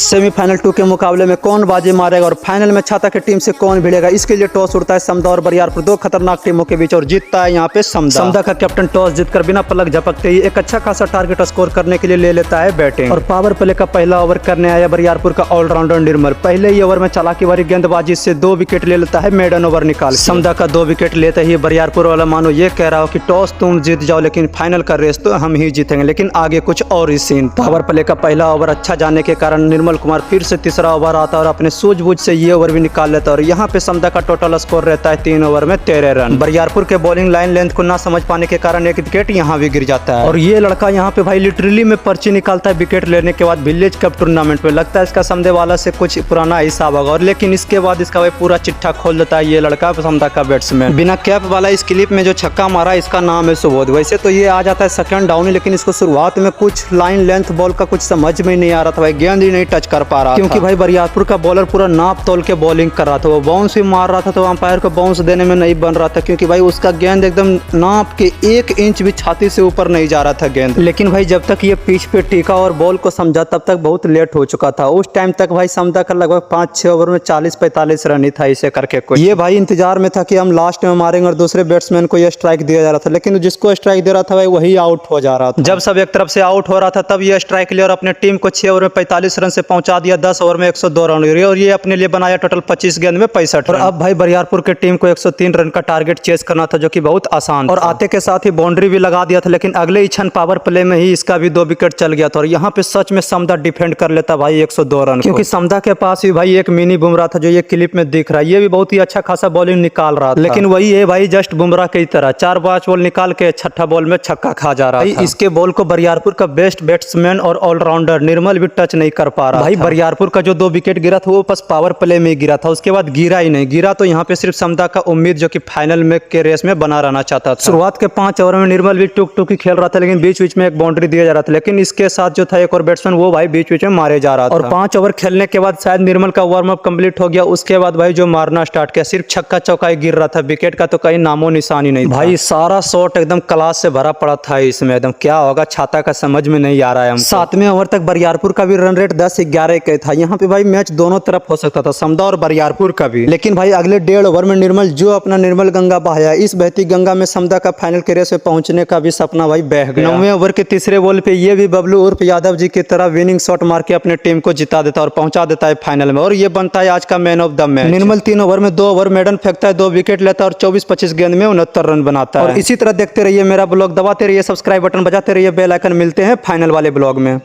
Semifinal 2 के मुकाबले में कौन बाजी मारेगा और फाइनल में छाता की टीम से कौन भिड़ेगा, इसके लिए टॉस उड़ता है समदा और बरियारपुर, दो खतरनाक टीमों के बीच, और जीतता है यहाँ पे समदा। समदा का कैप्टन टॉस जीतकर बिना पलक झपकते ही एक अच्छा खासा टारगेट स्कोर करने के लिए ले लेता है बैटिंग। और पावर प्ले का पहला ओवर करने आया बरियारपुर का ऑलराउंडर निर्मल। पहले ही ओवर में चालाकी भरी गेंदबाजी से 2 विकेट ले लेता है मेडन ओवर निकाल। समदा का 2 विकेट लेते ही बरियारपुर वाला मानो ये कह रहा हो कि टॉस तुम जीत जाओ लेकिन फाइनल का रेस तो हम ही जीतेंगे, लेकिन आगे कुछ और ही सीन। पावर प्ले का पहला ओवर अच्छा जाने के कारण निर्मल कुमार फिर से तीसरा ओवर आता है और अपने सूझबूझ से ये ओवर भी निकाल लेता है। और यहाँ पे समदा का टोटल स्कोर रहता है 3 ओवर में 13 रन। बरियारपुर के बॉलिंग लाइन लेंथ को ना समझ पाने के कारण एक विकेट यहाँ भी गिर जाता है। और ये लड़का यहाँ पे भाई लिटरली में पर्ची निकालता है विकेट लेने के बाद विलेज कप टूर्नामेंट में। लगता है इसका समदे वाला से कुछ पुराना हिसाब होगा, और लेकिन इसके बाद इसका भाई पूरा चिट्ठा खोल देता है ये लड़का समदा का बैट्समैन। बिना कैप वाला इस क्लिप में जो छक्का मारा इसका नाम है सुबोध। वैसे तो ये आ जाता है सेकंड डाउन, लेकिन इसको शुरुआत में कुछ लाइन लेंथ बॉल का कुछ समझ में नहीं आ रहा था भाई, गेंद ही नहीं टच कर पा रहा, क्योंकि भाई बरियारपुर का बॉलर पूरा नाप तोल के बॉलिंग कर रहा था। वो बाउंस भी मार रहा था तो अंपायर को बाउंस देने में नहीं बन रहा था, क्योंकि भाई उसका गेंद एकदम नाप के 1 इंच भी छाती से ऊपर नहीं जा रहा था गेंद। लेकिन भाई जब तक ये पिच पे टीका और बॉल को समझा तब तक बहुत लेट हो चुका था। उस टाइम तक भाई समदा का लगभग 5-6 ओवर में 40-45 रन ही था इसे करके कोई। ये भाई इंतजार में था कि हम लास्ट में मारेंगे और दूसरे बैट्समैन को ये स्ट्राइक दिया जा रहा था, लेकिन जिसको स्ट्राइक दे रहा था भाई वही आउट हो जा रहा था। जब सब एक तरफ से आउट हो रहा था तब ये स्ट्राइक लिया और अपने टीम को 6 ओवर में 45 रन से पहुंचा दिया, 10 ओवर में 102 रन, और ये अपने लिए बनाया टोटल 25 गेंद में 65 रन। अब भाई बरियारपुर की टीम को 103 रन का टारगेट चेस करना था, जो कि बहुत आसान, और आते के साथ ही बाउंड्री भी लगा दिया था। लेकिन अगले ही क्षण पावर प्ले में ही इसका भी 2 विकेट चल गया था, और यहाँ पे सच में समदा डिफेंड कर लेता भाई 102 रन, क्योंकि समदा के पास भी भाई एक मिनी बुमराह था जो ये क्लिप में दिख रहा है। ये भी बहुत ही अच्छा खासा बॉलिंग निकाल रहा था, लेकिन वही है भाई जस्ट बुमराह की तरह 4-5 बॉल निकाल के 6ठा बॉल में छक्का खा जा रहा था। इसके बॉल को बरियारपुर का बेस्ट बैट्समैन और ऑलराउंडर निर्मल भी टच नहीं कर पा रहा भाई। बरियारपुर का जो 2 विकेट गिरा था वो बस पावर प्ले में गिरा था, उसके बाद गिरा ही नहीं। गिरा तो यहाँ पे सिर्फ समदा का उम्मीद जो कि फाइनल में के रेस में बना रहना चाहता था। शुरुआत के 5 ओवर में निर्मल भी टुक टुक ही खेल रहा था, लेकिन बीच बीच में एक बाउंड्री दिया जा रहा था, लेकिन इसके साथ जो था एक और बैट्समैन वो भाई बीच बीच में मारे जा रहा था। और 5 ओवर खेलने के बाद शायद निर्मल का वार्म अप कंप्लीट हो गया, उसके बाद भाई जो मारना स्टार्ट किया सिर्फ छक्का चौका ही गिर रहा था, विकेट का तो कहीं नामो निशान ही नहीं भाई। सारा शॉट एकदम क्लास से भरा पड़ा था इसमें, एकदम क्या होगा छाता का समझ में नहीं आ रहा है। 7वें ओवर तक बरियारपुर का भी रन रेट 10-11 का था। यहाँ पे भाई मैच दोनों तरफ हो सकता था, समदा और बरियारपुर का भी, लेकिन भाई अगले 1.5 ओवर में निर्मल जो अपना निर्मल गंगा बहाया, इस बहती गंगा में समदा का फाइनल के रेस में पहुंचने का भी सपना भाई बह गया। 9वें ओवर के तीसरे बॉल पे ये भी बबलू उर्फ यादव जी की तरह विनिंग शॉट मार के अपने टीम को जिता देता और पहुंचा देता है फाइनल में, और ये बनता है आज का man of the match. Nirmal 3 over में 2 ओवर मेडन फेंकता है, 2 विकेट लेता है और 24-25 गेंद में 69 रन बनाता है। और इसी तरह देखते रहिए मेरा ब्लॉग, दबाते रहिए सब्सक्राइब बटन, बजाते रहिए बेल आइकन। मिलते हैं फाइनल वाले ब्लॉग में।